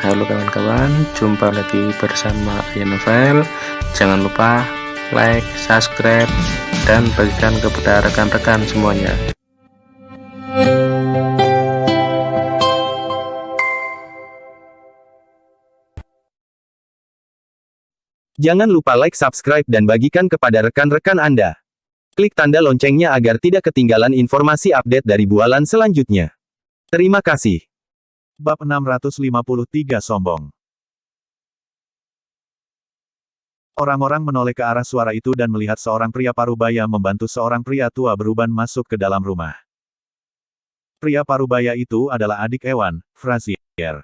Halo kawan-kawan, jumpa lagi bersama Aya Novel. Jangan lupa like, subscribe, dan bagikan kepada rekan-rekan semuanya. Jangan lupa like, subscribe, dan bagikan kepada rekan-rekan Anda. Klik tanda loncengnya agar tidak ketinggalan informasi update dari bualan selanjutnya. Terima kasih. Bab 653 Sombong. Orang-orang menoleh ke arah suara itu dan melihat seorang pria parubaya membantu seorang pria tua beruban masuk ke dalam rumah. Pria parubaya itu adalah adik Ewan, Frazier.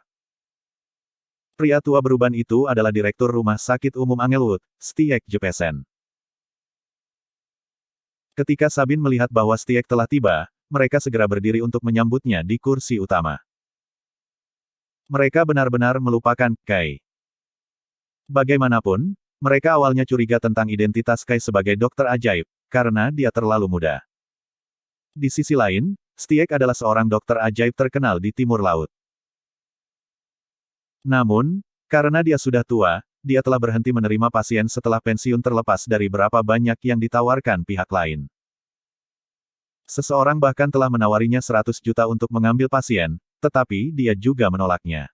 Pria tua beruban itu adalah Direktur Rumah Sakit Umum Angelwood, Stieg Jeppesen. Ketika Sabin melihat bahwa Stieg telah tiba, mereka segera berdiri untuk menyambutnya di kursi utama. Mereka benar-benar melupakan Kai. Bagaimanapun, mereka awalnya curiga tentang identitas Kai sebagai dokter ajaib, karena dia terlalu muda. Di sisi lain, Stieg adalah seorang dokter ajaib terkenal di Timur Laut. Namun, karena dia sudah tua, dia telah berhenti menerima pasien setelah pensiun terlepas dari berapa banyak yang ditawarkan pihak lain. Seseorang bahkan telah menawarinya 100 juta untuk mengambil pasien, tetapi dia juga menolaknya.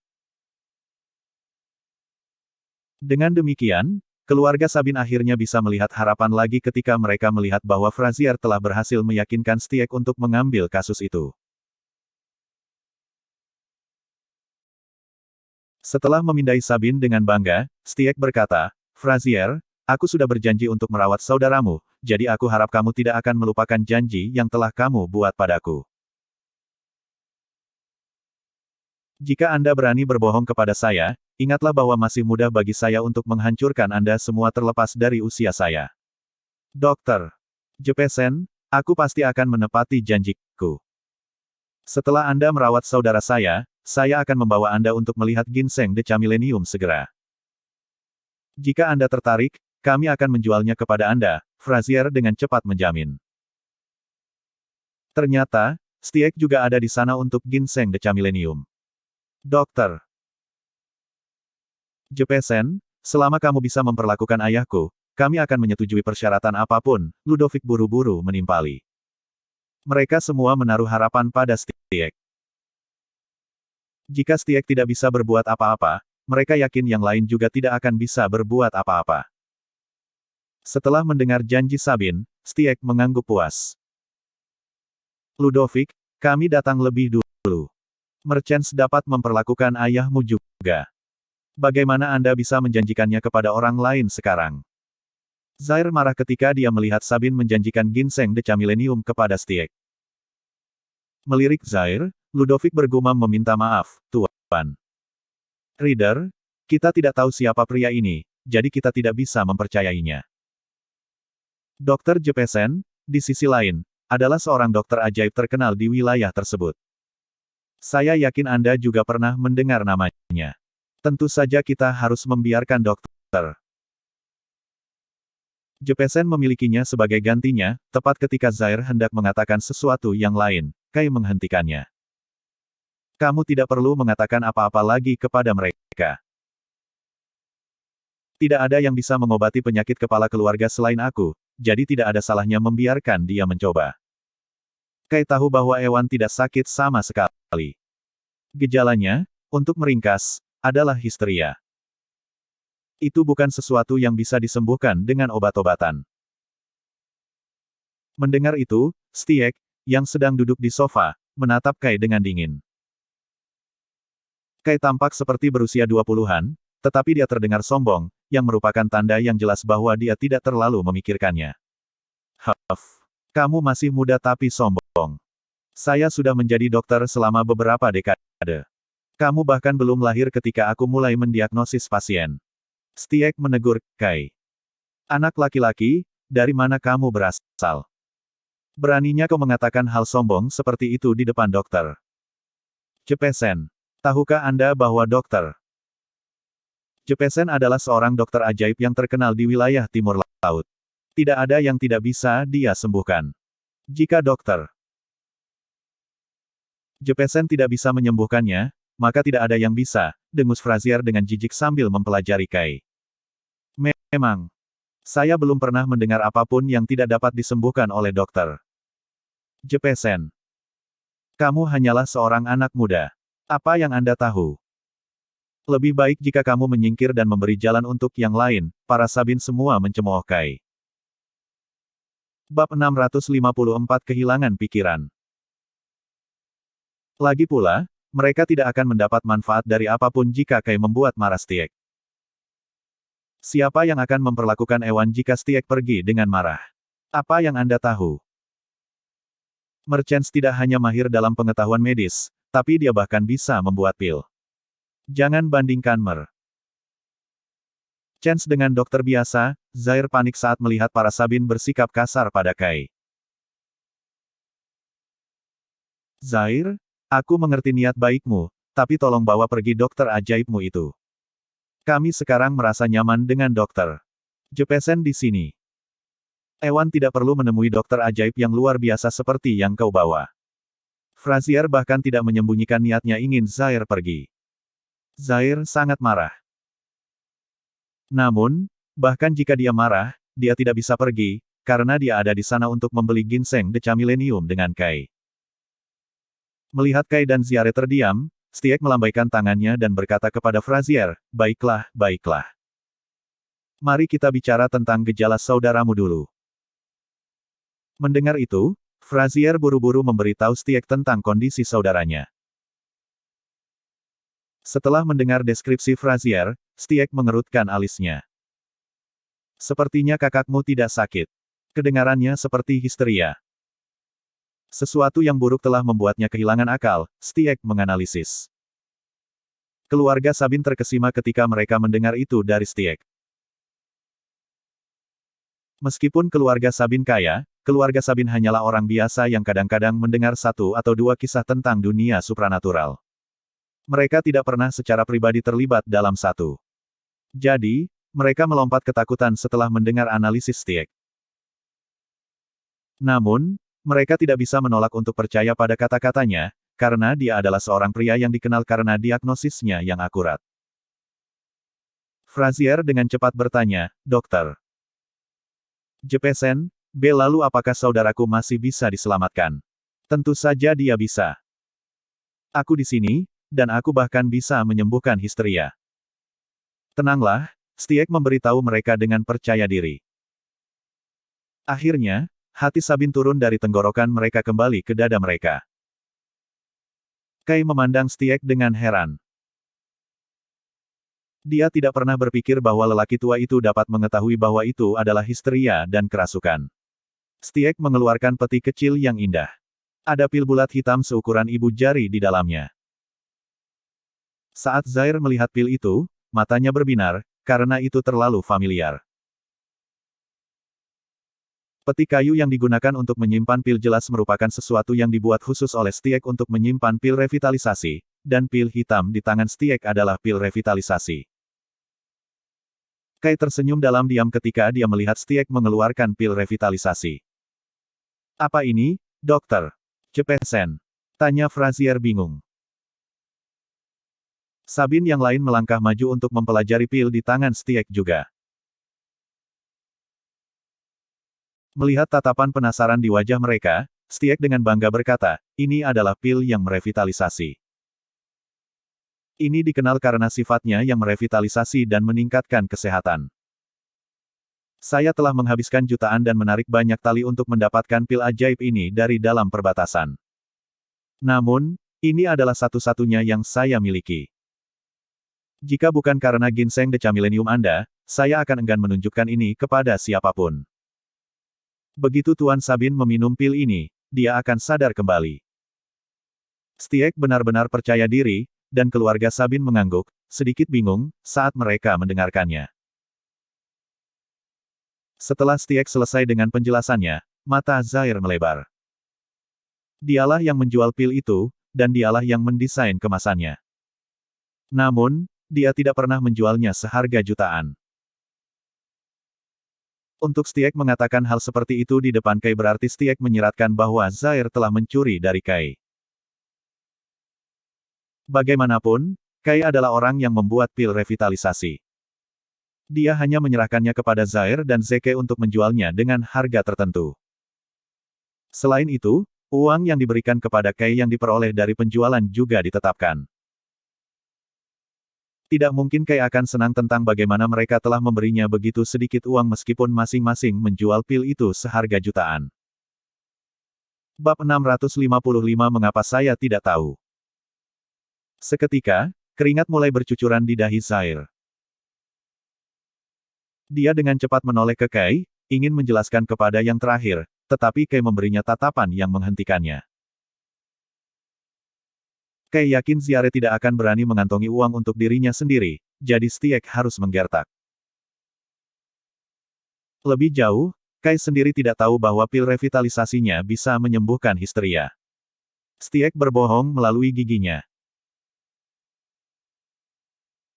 Dengan demikian, keluarga Sabin akhirnya bisa melihat harapan lagi ketika mereka melihat bahwa Frazier telah berhasil meyakinkan Stieg untuk mengambil kasus itu. Setelah memindai Sabin dengan bangga, Stieg berkata, "Frazier, aku sudah berjanji untuk merawat saudaramu, jadi aku harap kamu tidak akan melupakan janji yang telah kamu buat padaku. Jika Anda berani berbohong kepada saya, ingatlah bahwa masih mudah bagi saya untuk menghancurkan Anda semua terlepas dari usia saya. Dokter Jeppesen, aku pasti akan menepati janjiku. Setelah Anda merawat saudara saya akan membawa Anda untuk melihat ginseng Deca Millennium segera. Jika Anda tertarik, kami akan menjualnya kepada Anda," Frazier dengan cepat menjamin. Ternyata, Stieg juga ada di sana untuk ginseng Deca Millennium. Dokter Jeppesen, selama kamu bisa memperlakukan ayahku, kami akan menyetujui persyaratan apapun, Ludovic buru-buru menimpali. Mereka semua menaruh harapan pada Stieg. Jika Stieg tidak bisa berbuat apa-apa, mereka yakin yang lain juga tidak akan bisa berbuat apa-apa. Setelah mendengar janji Sabin, Stieg mengangguk puas. Ludovic, kami datang lebih dulu. Merchants dapat memperlakukan ayahmu juga. Bagaimana Anda bisa menjanjikannya kepada orang lain sekarang? Zaire marah ketika dia melihat Sabin menjanjikan ginseng Deca Millennium kepada Stieg. Melirik Zaire, Ludovic bergumam meminta maaf, Tuan. Reader, kita tidak tahu siapa pria ini, jadi kita tidak bisa mempercayainya. Dokter Jeppesen, di sisi lain, adalah seorang dokter ajaib terkenal di wilayah tersebut. Saya yakin Anda juga pernah mendengar namanya. Tentu saja kita harus membiarkan Dokter Jeppesen memilikinya sebagai gantinya, tepat ketika Zaire hendak mengatakan sesuatu yang lain, Kai menghentikannya. Kamu tidak perlu mengatakan apa-apa lagi kepada mereka. Tidak ada yang bisa mengobati penyakit kepala keluarga selain aku, jadi tidak ada salahnya membiarkan dia mencoba. Kai tahu bahwa Ewan tidak sakit sama sekali. Gejalanya, untuk meringkas, adalah histeria. Itu bukan sesuatu yang bisa disembuhkan dengan obat-obatan. Mendengar itu, Stieg, yang sedang duduk di sofa, menatap Kai dengan dingin. Kai tampak seperti berusia 20-an, tetapi dia terdengar sombong, yang merupakan tanda yang jelas bahwa dia tidak terlalu memikirkannya. Kamu masih muda tapi sombong. Saya sudah menjadi dokter selama beberapa dekade. Kamu bahkan belum lahir ketika aku mulai mendiagnosis pasien. Stieg menegur Kai. Anak laki-laki, dari mana kamu berasal? Beraninya kau mengatakan hal sombong seperti itu di depan dokter Jeppesen. Tahukah Anda bahwa Dokter Jeppesen adalah seorang dokter ajaib yang terkenal di wilayah Timur Laut. Tidak ada yang tidak bisa dia sembuhkan. Jika Dokter Jeppesen tidak bisa menyembuhkannya, maka tidak ada yang bisa, dengus Frazier dengan jijik sambil mempelajari Kai. Memang, saya belum pernah mendengar apapun yang tidak dapat disembuhkan oleh dokter. Jepesen. Kamu hanyalah seorang anak muda. Apa yang Anda tahu? Lebih baik jika kamu menyingkir dan memberi jalan untuk yang lain, para Sabin semua mencemooh Kai. Bab 654 Kehilangan Pikiran. Lagi pula, mereka tidak akan mendapat manfaat dari apapun jika Kai membuat marah Stiek. Siapa yang akan memperlakukan Ewan jika Stiek pergi dengan marah? Apa yang Anda tahu? Merchants tidak hanya mahir dalam pengetahuan medis, tapi dia bahkan bisa membuat pil. Jangan bandingkan Chance dengan dokter biasa. Zaire panik saat melihat para Sabin bersikap kasar pada Kai. Zaire, aku mengerti niat baikmu, tapi tolong bawa pergi dokter ajaibmu itu. Kami sekarang merasa nyaman dengan dokter Jepesen di sini. Ewan tidak perlu menemui dokter ajaib yang luar biasa seperti yang kau bawa. Frazier bahkan tidak menyembunyikan niatnya ingin Zaire pergi. Zaire sangat marah. Namun, bahkan jika dia marah, dia tidak bisa pergi, karena dia ada di sana untuk membeli ginseng Deca Millennium dengan Kai. Melihat Kai dan Ziare terdiam, Stiek melambaikan tangannya dan berkata kepada Frazier, baiklah, baiklah. Mari kita bicara tentang gejala saudaramu dulu. Mendengar itu, Frazier buru-buru memberitahu Stiek tentang kondisi saudaranya. Setelah mendengar deskripsi Frazier, Stiek mengerutkan alisnya. Sepertinya kakakmu tidak sakit. Kedengarannya seperti histeria. Sesuatu yang buruk telah membuatnya kehilangan akal, Stiek menganalisis. Keluarga Sabin terkesima ketika mereka mendengar itu dari Stiek. Meskipun keluarga Sabin kaya, keluarga Sabin hanyalah orang biasa yang kadang-kadang mendengar satu atau dua kisah tentang dunia supranatural. Mereka tidak pernah secara pribadi terlibat dalam satu. Jadi, mereka melompat ketakutan setelah mendengar analisis Stiek. Namun, mereka tidak bisa menolak untuk percaya pada kata-katanya, karena dia adalah seorang pria yang dikenal karena diagnosisnya yang akurat. Frazier dengan cepat bertanya, dokter. Jepesen, lalu apakah saudaraku masih bisa diselamatkan? Tentu saja dia bisa. Aku di sini, dan aku bahkan bisa menyembuhkan histeria. Tenanglah, Stiek memberitahu mereka dengan percaya diri. Akhirnya, hati Sabin turun dari tenggorokan mereka kembali ke dada mereka. Kai memandang Stiek dengan heran. Dia tidak pernah berpikir bahwa lelaki tua itu dapat mengetahui bahwa itu adalah histeria dan kerasukan. Stiek mengeluarkan peti kecil yang indah. Ada pil bulat hitam seukuran ibu jari di dalamnya. Saat Zaire melihat pil itu, matanya berbinar, karena itu terlalu familiar. Peti kayu yang digunakan untuk menyimpan pil jelas merupakan sesuatu yang dibuat khusus oleh Stiek untuk menyimpan pil revitalisasi, dan pil hitam di tangan Stiek adalah pil revitalisasi. Kai tersenyum dalam diam ketika dia melihat Stiek mengeluarkan pil revitalisasi. Apa ini, dokter? Jepesen. Tanya Frazier bingung. Sabin yang lain melangkah maju untuk mempelajari pil di tangan Stiek juga. Melihat tatapan penasaran di wajah mereka, Stiek dengan bangga berkata, ini adalah pil yang merevitalisasi. Ini dikenal karena sifatnya yang merevitalisasi dan meningkatkan kesehatan. Saya telah menghabiskan jutaan dan menarik banyak tali untuk mendapatkan pil ajaib ini dari dalam perbatasan. Namun, ini adalah satu-satunya yang saya miliki. Jika bukan karena ginseng Deca Millennium Anda, saya akan enggan menunjukkan ini kepada siapapun. Begitu Tuan Sabin meminum pil ini, dia akan sadar kembali. Stiek benar-benar percaya diri, dan keluarga Sabin mengangguk, sedikit bingung, saat mereka mendengarkannya. Setelah Stiek selesai dengan penjelasannya, mata Zaire melebar. Dialah yang menjual pil itu, dan dialah yang mendesain kemasannya. Namun, dia tidak pernah menjualnya seharga jutaan. Untuk Stiek mengatakan hal seperti itu di depan Kai berarti Stiek menyiratkan bahwa Zaire telah mencuri dari Kai. Bagaimanapun, Kai adalah orang yang membuat pil revitalisasi. Dia hanya menyerahkannya kepada Zaire dan Zeke untuk menjualnya dengan harga tertentu. Selain itu, uang yang diberikan kepada Kai yang diperoleh dari penjualan juga ditetapkan. Tidak mungkin Kai akan senang tentang bagaimana mereka telah memberinya begitu sedikit uang meskipun masing-masing menjual pil itu seharga jutaan. Bab 655 Mengapa saya tidak tahu? Seketika, keringat mulai bercucuran di dahi Zaire. Dia dengan cepat menoleh ke Kai, ingin menjelaskan kepada yang terakhir, tetapi Kai memberinya tatapan yang menghentikannya. Kai yakin Ziare tidak akan berani mengantongi uang untuk dirinya sendiri, jadi Stiek harus menggertak. Lebih jauh, Kai sendiri tidak tahu bahwa pil revitalisasinya bisa menyembuhkan histeria. Stiek berbohong melalui giginya.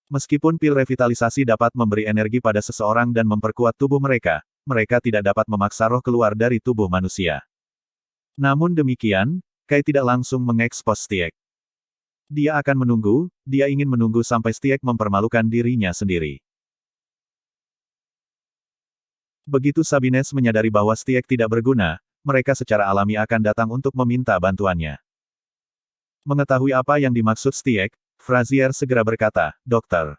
Meskipun pil revitalisasi dapat memberi energi pada seseorang dan memperkuat tubuh mereka, mereka tidak dapat memaksa roh keluar dari tubuh manusia. Namun demikian, Kai tidak langsung mengekspos Stiek. Dia akan menunggu, dia ingin menunggu sampai Stiek mempermalukan dirinya sendiri. Begitu Sabines menyadari bahwa Stiek tidak berguna, mereka secara alami akan datang untuk meminta bantuannya. Mengetahui apa yang dimaksud Stiek, Frazier segera berkata, "Dokter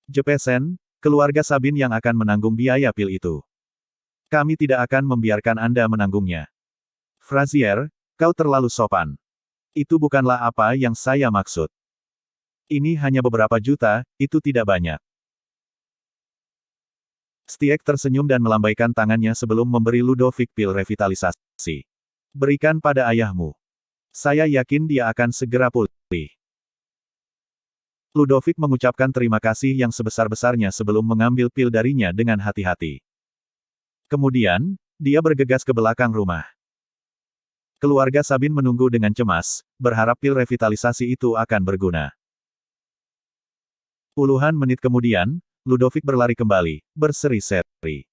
Jepesen, keluarga Sabin yang akan menanggung biaya pil itu. Kami tidak akan membiarkan Anda menanggungnya." "Frazier, kau terlalu sopan. Itu bukanlah apa yang saya maksud. Ini hanya beberapa juta, itu tidak banyak." Stiek tersenyum dan melambaikan tangannya sebelum memberi Ludovic pil revitalisasi. "Berikan pada ayahmu. Saya yakin dia akan segera pulih." Ludovic mengucapkan terima kasih yang sebesar-besarnya sebelum mengambil pil darinya dengan hati-hati. Kemudian, dia bergegas ke belakang rumah. Keluarga Sabin menunggu dengan cemas, berharap pil revitalisasi itu akan berguna. Puluhan menit kemudian, Ludovic berlari kembali, berseri-seri.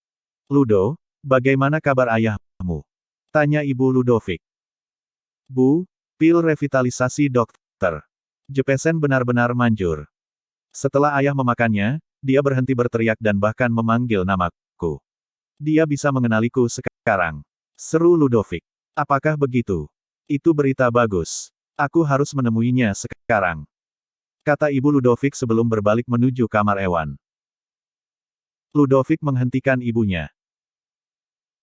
"Ludo, bagaimana kabar ayahmu?" tanya ibu Ludovic. "Bu, pil revitalisasi dokter Jepesen benar-benar manjur. Setelah ayah memakannya, dia berhenti berteriak dan bahkan memanggil namaku. Dia bisa mengenaliku sekarang," seru Ludovic. "Apakah begitu? Itu berita bagus. Aku harus menemuinya sekarang," kata ibu Ludovic sebelum berbalik menuju kamar Ewan. Ludovic menghentikan ibunya.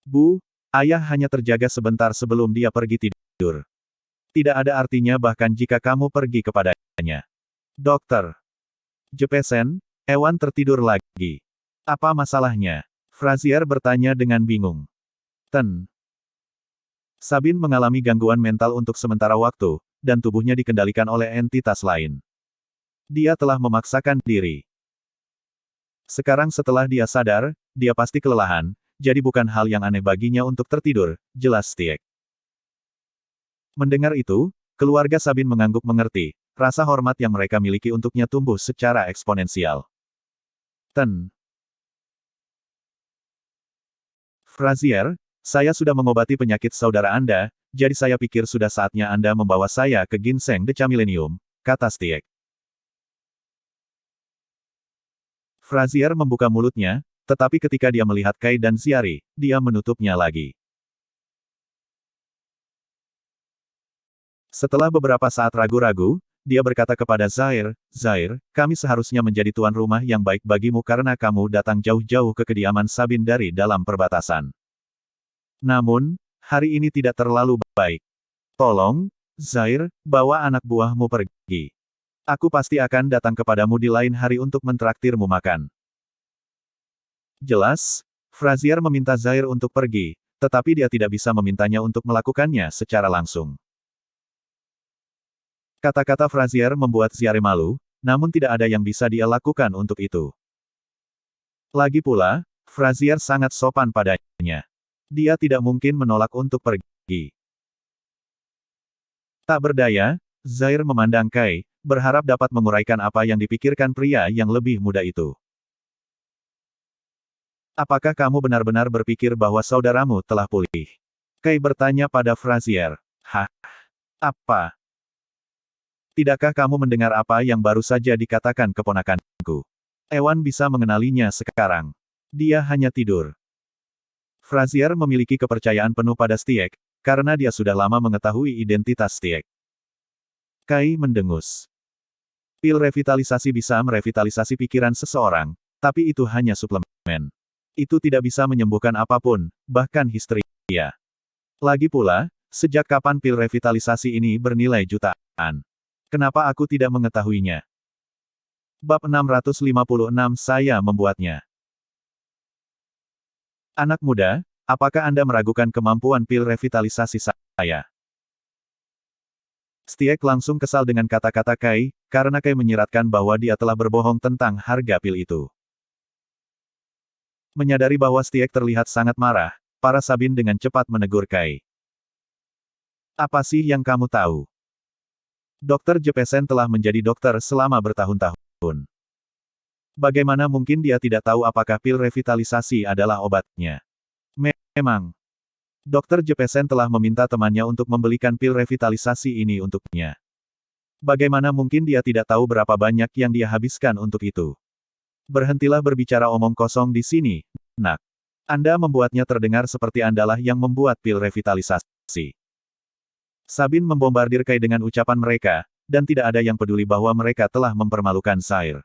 "Bu, ayah hanya terjaga sebentar sebelum dia pergi tidur. Tidak ada artinya bahkan jika kamu pergi kepadanya." "Dokter Jepesen, Ewan tertidur lagi. Apa masalahnya?" Frazier bertanya dengan bingung. Sabin mengalami gangguan mental untuk sementara waktu, dan tubuhnya dikendalikan oleh entitas lain. Dia telah memaksakan diri. Sekarang setelah dia sadar, dia pasti kelelahan, jadi bukan hal yang aneh baginya untuk tertidur, jelas Stiek. Mendengar itu, keluarga Sabin mengangguk mengerti, rasa hormat yang mereka miliki untuknya tumbuh secara eksponensial. "Frazier, saya sudah mengobati penyakit saudara Anda, jadi saya pikir sudah saatnya Anda membawa saya ke Ginseng Deca Millennium," kata Stiek. Frazier membuka mulutnya, tetapi ketika dia melihat Kai dan Ziari, dia menutupnya lagi. Setelah beberapa saat ragu-ragu, dia berkata kepada Zaire, "Zaire, kami seharusnya menjadi tuan rumah yang baik bagimu karena kamu datang jauh-jauh ke kediaman Sabin dari dalam perbatasan. Namun, hari ini tidak terlalu baik. Tolong, Zaire, bawa anak buahmu pergi. Aku pasti akan datang kepadamu di lain hari untuk mentraktirmu makan." Jelas, Frazier meminta Zaire untuk pergi, tetapi dia tidak bisa memintanya untuk melakukannya secara langsung. Kata-kata Frazier membuat Ziare malu, namun tidak ada yang bisa dia lakukan untuk itu. Lagi pula, Frazier sangat sopan padanya. Dia tidak mungkin menolak untuk pergi. Tak berdaya, Zaire memandang Kai, berharap dapat menguraikan apa yang dipikirkan pria yang lebih muda itu. "Apakah kamu benar-benar berpikir bahwa saudaramu telah pulih?" Kai bertanya pada Frazier. "Hah? Apa?" Tidakkah kamu mendengar apa yang baru saja dikatakan keponakanku? Ewan bisa mengenalinya sekarang. Dia hanya tidur. Frazier memiliki kepercayaan penuh pada Stiek, karena dia sudah lama mengetahui identitas Stiek. Kai mendengus. Pil revitalisasi bisa merevitalisasi pikiran seseorang, tapi itu hanya suplemen. Itu tidak bisa menyembuhkan apapun, bahkan histeria. Lagi pula, sejak kapan pil revitalisasi ini bernilai jutaan? Kenapa aku tidak mengetahuinya? Bab 656 Saya membuatnya. Anak muda, apakah Anda meragukan kemampuan pil revitalisasi saya? Stiek langsung kesal dengan kata-kata Kai, karena Kai menyiratkan bahwa dia telah berbohong tentang harga pil itu. Menyadari bahwa Stiek terlihat sangat marah, para Sabin dengan cepat menegur Kai. Apa sih yang kamu tahu? Dokter Jepesen telah menjadi dokter selama bertahun-tahun. Bagaimana mungkin dia tidak tahu apakah pil revitalisasi adalah obatnya? Memang. Dokter Jepesen telah meminta temannya untuk membelikan pil revitalisasi ini untuknya. Bagaimana mungkin dia tidak tahu berapa banyak yang dia habiskan untuk itu? Berhentilah berbicara omong kosong di sini, nak. Anda membuatnya terdengar seperti Andalah yang membuat pil revitalisasi. Sabin membombardir Kai dengan ucapan mereka, dan tidak ada yang peduli bahwa mereka telah mempermalukan Zair.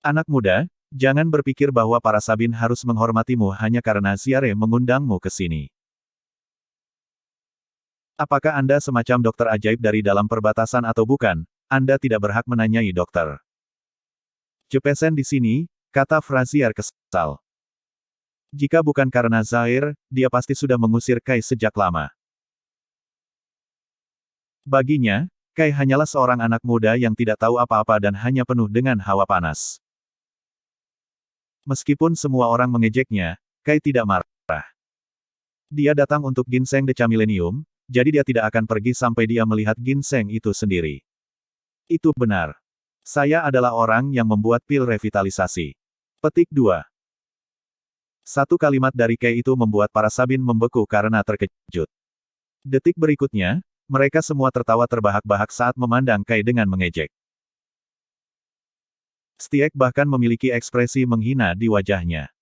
Anak muda, jangan berpikir bahwa para Sabin harus menghormatimu hanya karena Ziare mengundangmu ke sini. Apakah Anda semacam dokter ajaib dari dalam perbatasan atau bukan? Anda tidak berhak menanyai dokter. Jepesen di sini, kata Frazier kesal. Jika bukan karena Zair, dia pasti sudah mengusir Kai sejak lama. Baginya, Kai hanyalah seorang anak muda yang tidak tahu apa-apa dan hanya penuh dengan hawa panas. Meskipun semua orang mengejeknya, Kai tidak marah. Dia datang untuk ginseng Deca Millennium, jadi dia tidak akan pergi sampai dia melihat ginseng itu sendiri. Itu benar. Saya adalah orang yang membuat pil revitalisasi. Petik 2. Satu kalimat dari Kai itu membuat para Sabin membeku karena terkejut. Detik berikutnya, mereka semua tertawa terbahak-bahak saat memandang Kai dengan mengejek. Stiek bahkan memiliki ekspresi menghina di wajahnya.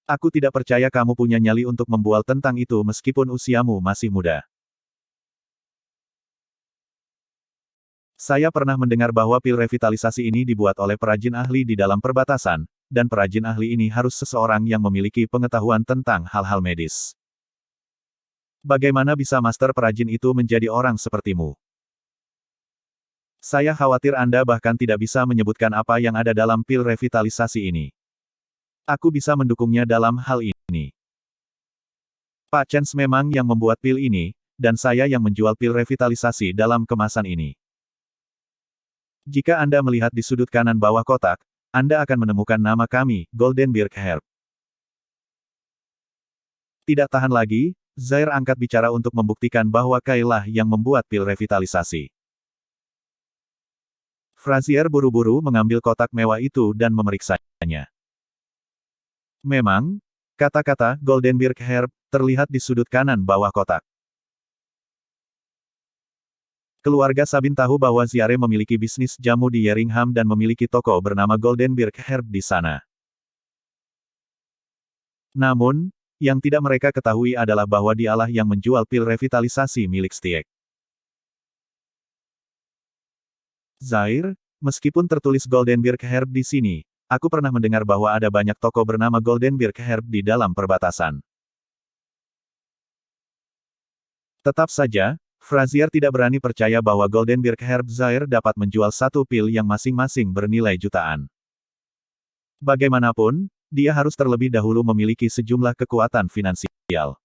Aku tidak percaya kamu punya nyali untuk membual tentang itu meskipun usiamu masih muda. Saya pernah mendengar bahwa pil revitalisasi ini dibuat oleh perajin ahli di dalam perbatasan, dan perajin ahli ini harus seseorang yang memiliki pengetahuan tentang hal-hal medis. Bagaimana bisa master perajin itu menjadi orang sepertimu? Saya khawatir Anda bahkan tidak bisa menyebutkan apa yang ada dalam pil revitalisasi ini. Aku bisa mendukungnya dalam hal ini. Pak Chance memang yang membuat pil ini, dan saya yang menjual pil revitalisasi dalam kemasan ini. Jika Anda melihat di sudut kanan bawah kotak, Anda akan menemukan nama kami, Goldenbeard Herb. Tidak tahan lagi, Zair angkat bicara untuk membuktikan bahwa Kai lah yang membuat pil revitalisasi. Frazier buru-buru mengambil kotak mewah itu dan memeriksanya. Memang, kata-kata Goldenbeard Herb terlihat di sudut kanan bawah kotak. Keluarga Sabin tahu bahwa Ziare memiliki bisnis jamu di Yeringham dan memiliki toko bernama Goldenbeard Herb di sana. Namun, yang tidak mereka ketahui adalah bahwa dialah yang menjual pil revitalisasi milik Stiek. Zair, meskipun tertulis Goldenbeard Herb di sini, aku pernah mendengar bahwa ada banyak toko bernama Goldenbeard Herb di dalam perbatasan. Tetap saja, Frazier tidak berani percaya bahwa Goldenbeard Herb Zair dapat menjual satu pil yang masing-masing bernilai jutaan. Bagaimanapun, dia harus terlebih dahulu memiliki sejumlah kekuatan finansial.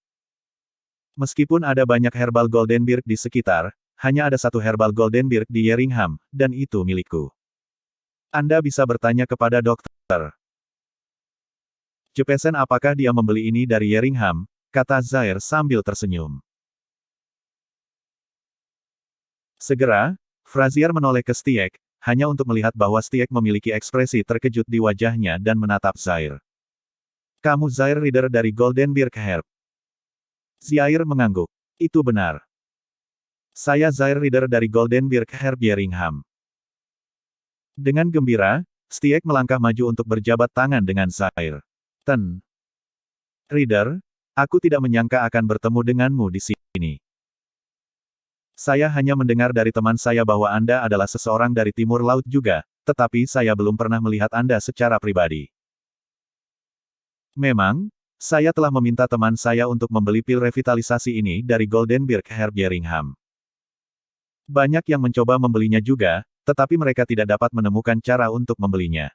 Meskipun ada banyak herbal Goldenbeard di sekitar, hanya ada satu herbal Goldenbeard di Yeringham, dan itu milikku. Anda bisa bertanya kepada dokter. Jepesen apakah dia membeli ini dari Yeringham, kata Zair sambil tersenyum. Segera, Frazier menoleh ke Stiek, hanya untuk melihat bahwa Stiek memiliki ekspresi terkejut di wajahnya dan menatap Zair. Kamu Zair Reader dari Goldenbeard Herb. Zair mengangguk. Itu benar. Saya Zaire Reader dari Goldenberg Herbjeringham. Dengan gembira, Stiek melangkah maju untuk berjabat tangan dengan Zaire. Reader, aku tidak menyangka akan bertemu denganmu di sini. Saya hanya mendengar dari teman saya bahwa Anda adalah seseorang dari Timur Laut juga, tetapi saya belum pernah melihat Anda secara pribadi. Memang, saya telah meminta teman saya untuk membeli pil revitalisasi ini dari Goldenberg Herbjeringham. Banyak yang mencoba membelinya juga, tetapi mereka tidak dapat menemukan cara untuk membelinya.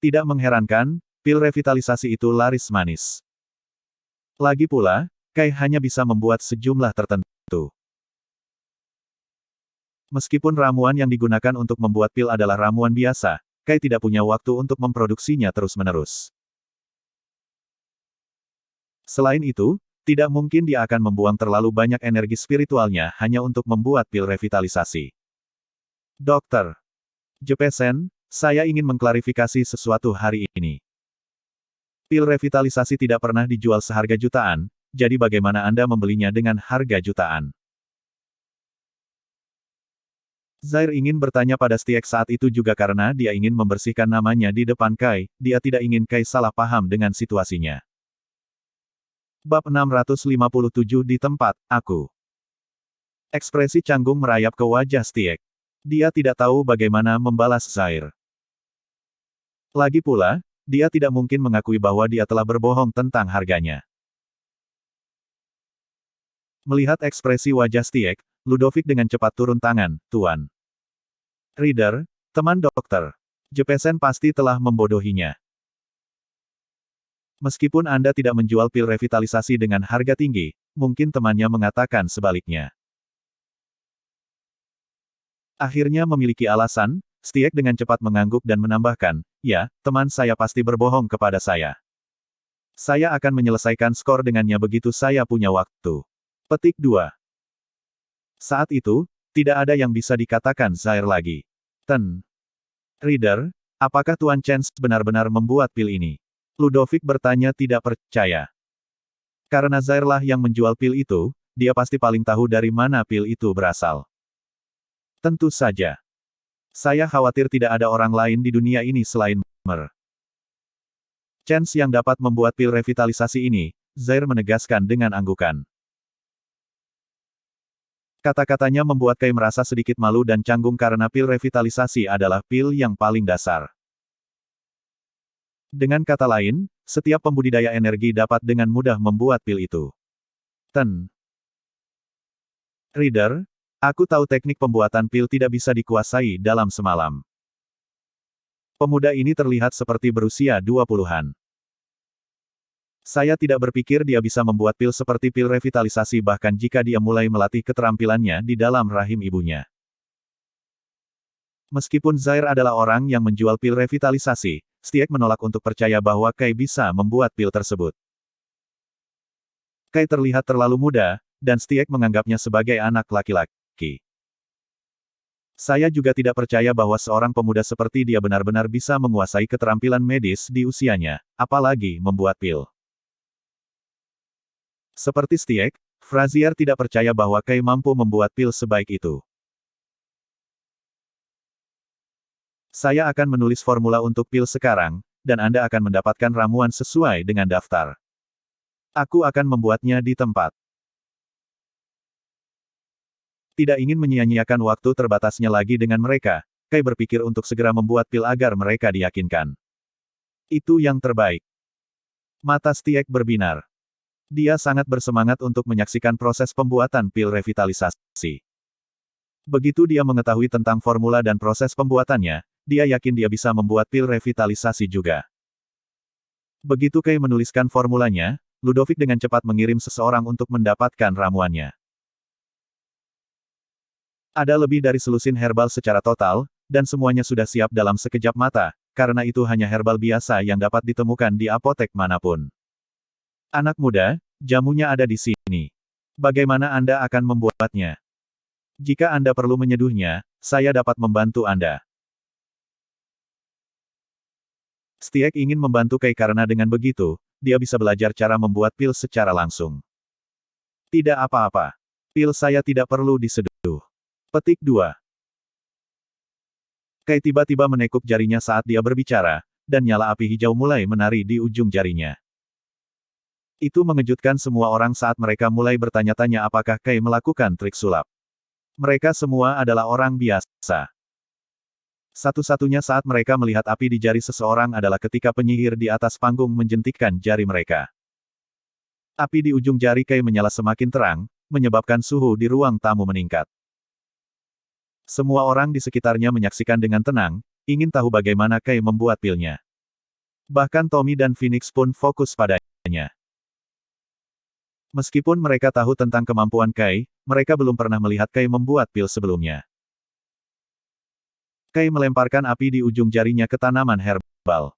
Tidak mengherankan, pil revitalisasi itu laris manis. Lagi pula, Kai hanya bisa membuat sejumlah tertentu. Meskipun ramuan yang digunakan untuk membuat pil adalah ramuan biasa, Kai tidak punya waktu untuk memproduksinya terus-menerus. Selain itu, tidak mungkin dia akan membuang terlalu banyak energi spiritualnya hanya untuk membuat pil revitalisasi. Dokter Jepesen, saya ingin mengklarifikasi sesuatu hari ini. Pil revitalisasi tidak pernah dijual seharga jutaan, jadi bagaimana Anda membelinya dengan harga jutaan? Zaire ingin bertanya pada Stiek saat itu juga karena dia ingin membersihkan namanya di depan Kai, dia tidak ingin Kai salah paham dengan situasinya. Bab 657 di tempat, aku. Ekspresi canggung merayap ke wajah Stiek. Dia tidak tahu bagaimana membalas Zaire. Lagi pula, dia tidak mungkin mengakui bahwa dia telah berbohong tentang harganya. Melihat ekspresi wajah Stiek, Ludovic dengan cepat turun tangan, Tuan. Reader, teman dokter. Jepesen pasti telah membodohinya. Meskipun Anda tidak menjual pil revitalisasi dengan harga tinggi, mungkin temannya mengatakan sebaliknya. Akhirnya memiliki alasan, Stiek dengan cepat mengangguk dan menambahkan, ya, teman saya pasti berbohong kepada saya. Saya akan menyelesaikan skor dengannya begitu saya punya waktu. Petik 2. Saat itu, tidak ada yang bisa dikatakan Zaire lagi. Reader, apakah Tuan Chen benar-benar membuat pil ini? Ludovic bertanya tidak percaya. Karena Zaire lah yang menjual pil itu, dia pasti paling tahu dari mana pil itu berasal. Tentu saja. Saya khawatir tidak ada orang lain di dunia ini selain Mer. Chen yang dapat membuat pil revitalisasi ini, Zaire menegaskan dengan anggukan. Kata-katanya membuat Kai merasa sedikit malu dan canggung karena pil revitalisasi adalah pil yang paling dasar. Dengan kata lain, setiap pembudidaya energi dapat dengan mudah membuat pil itu. Reader, aku tahu teknik pembuatan pil tidak bisa dikuasai dalam semalam. Pemuda ini terlihat seperti berusia 20-an. Saya tidak berpikir dia bisa membuat pil seperti pil revitalisasi bahkan jika dia mulai melatih keterampilannya di dalam rahim ibunya. Meskipun Zaire adalah orang yang menjual pil revitalisasi, Stiek menolak untuk percaya bahwa Kai bisa membuat pil tersebut. Kai terlihat terlalu muda, dan Stiek menganggapnya sebagai anak laki-laki. Saya juga tidak percaya bahwa seorang pemuda seperti dia benar-benar bisa menguasai keterampilan medis di usianya, apalagi membuat pil. Seperti Stiek, Frazier tidak percaya bahwa Kai mampu membuat pil sebaik itu. Saya akan menulis formula untuk pil sekarang, dan Anda akan mendapatkan ramuan sesuai dengan daftar. Aku akan membuatnya di tempat. Tidak ingin menyia-nyiakan waktu terbatasnya lagi dengan mereka, Kai berpikir untuk segera membuat pil agar mereka diyakinkan. Itu yang terbaik. Mata Stiek berbinar. Dia sangat bersemangat untuk menyaksikan proses pembuatan pil revitalisasi. Begitu dia mengetahui tentang formula dan proses pembuatannya, dia yakin dia bisa membuat pil revitalisasi juga. Begitu Kai menuliskan formulanya, Ludovic dengan cepat mengirim seseorang untuk mendapatkan ramuannya. Ada lebih dari selusin herbal secara total, dan semuanya sudah siap dalam sekejap mata, karena itu hanya herbal biasa yang dapat ditemukan di apotek manapun. Anak muda, jamunya ada di sini. Bagaimana Anda akan membuatnya? Jika Anda perlu menyeduhnya, saya dapat membantu Anda. Stiek ingin membantu Kai karena dengan begitu, dia bisa belajar cara membuat pil secara langsung. Tidak apa-apa. Pil saya tidak perlu diseduh. Petik 2. Kai tiba-tiba menekuk jarinya saat dia berbicara, dan nyala api hijau mulai menari di ujung jarinya. Itu mengejutkan semua orang saat mereka mulai bertanya-tanya apakah Kai melakukan trik sulap. Mereka semua adalah orang biasa. Satu-satunya saat mereka melihat api di jari seseorang adalah ketika penyihir di atas panggung menjentikkan jari mereka. Api di ujung jari Kai menyala semakin terang, menyebabkan suhu di ruang tamu meningkat. Semua orang di sekitarnya menyaksikan dengan tenang, ingin tahu bagaimana Kai membuat pilnya. Bahkan Tommy dan Phoenix pun fokus padanya. Meskipun mereka tahu tentang kemampuan Kai, mereka belum pernah melihat Kai membuat pil sebelumnya. Kai melemparkan api di ujung jarinya ke tanaman herbal.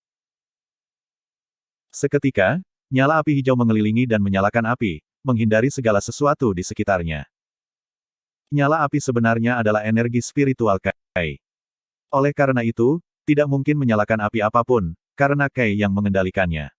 Seketika, nyala api hijau mengelilingi dan menyalakan api, menghindari segala sesuatu di sekitarnya. Nyala api sebenarnya adalah energi spiritual Kai. Oleh karena itu, tidak mungkin menyalakan api apapun, karena Kai yang mengendalikannya.